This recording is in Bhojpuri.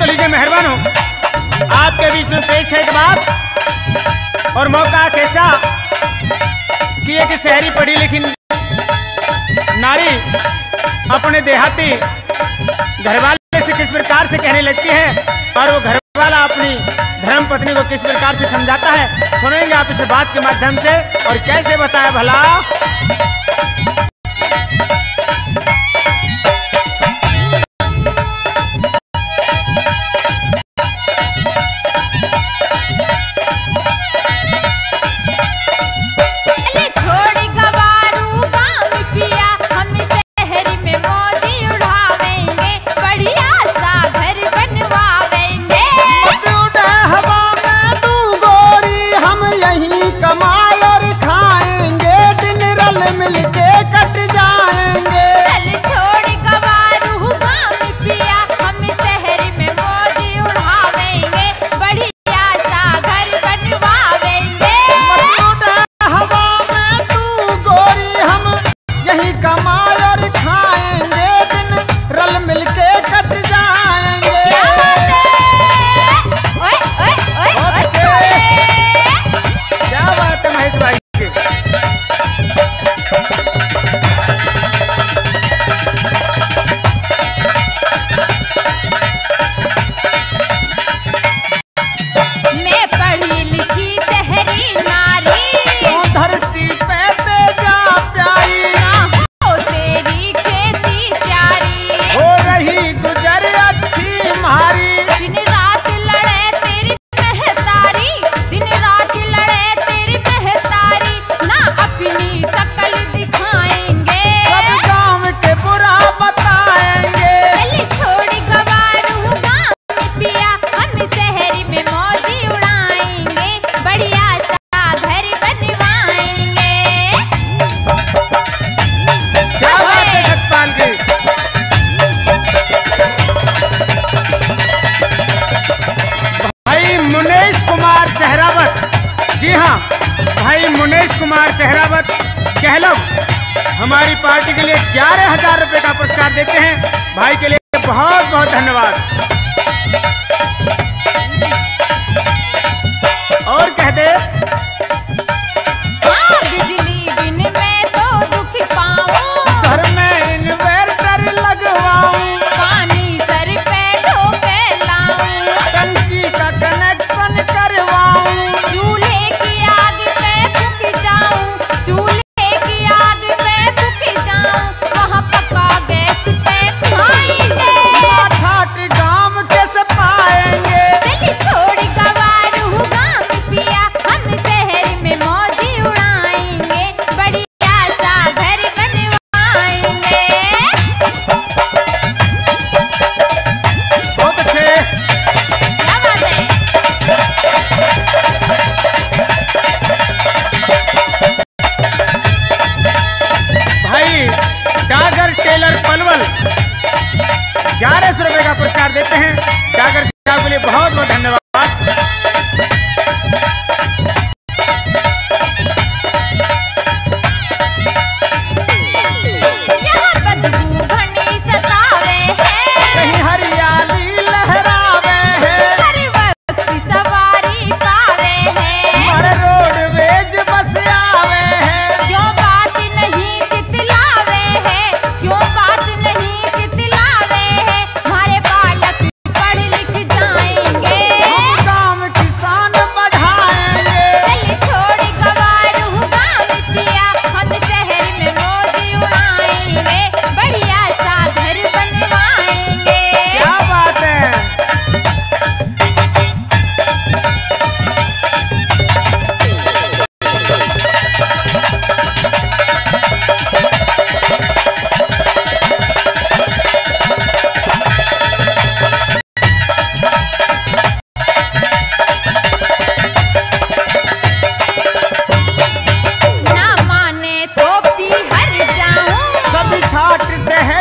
लीजिए मेहरबान हो, आपके बीच में पेश है एक बात। और मौका कैसा कि एक शहरी पढ़ी लिखी नारी अपने देहाती घरवाले से किस प्रकार से कहने लगती है और वो घरवाला अपनी धर्म पत्नी को किस प्रकार से समझाता है, सुनेंगे आप इस बात के माध्यम से। और कैसे बताया भला। भाई मुनेश कुमार सहरावत कहलव हमारी पार्टी के लिए 11,000 रुपए का पुरस्कार देते हैं। भाई के लिए बहुत बहुत धन्यवाद। और कह दे बिजली बिन में तो दुख पाऊं, घर में इन्वर्टर लगवाऊं, पानी सर पे ढोके लाऊं, टंकी का कनेक्शन करवाऊं, चूल्हे की आग पे फूक जाऊं, चूल्हे की आग पे फूक जाऊं, वहाँ पका गैस पे खाएंगे, ठाट गांव कैसे पाएंगे, दिल्ली छोड़ गवारू गाँव पिया, हम शहर में मौज उड़ाएंगे, बढ़िया सा घर बनवाएंगे। बहुत अच्छे। क्या बात है? भाई डागर टेलर पलवल 1100 रुपए का पुरस्कार देते हैं। डागर साहब के लिए बहुत बहुत धन्यवाद। यहाँ बदबू घनी सतावे है, कहीं हरियाली लहरावे है, हर वक्त सवारी पावे है, हमारे रोडवेज बस आवे है, क्यों बात नहीं तितलावे है, क्यों बात नहीं तितलावे है, हमारे बालक पढ़ लिख जाएंगे, हम काम किसान बढ़ाएंगे, दिल्ली छोड़ गवारू गाँव पिया, हम शहर में मौज उड़ाएंगे, बढ़िया सा घर बनवाएंगे। क्या बात है। ना माने तो पी हर जाऊं, सभी ठाट शहर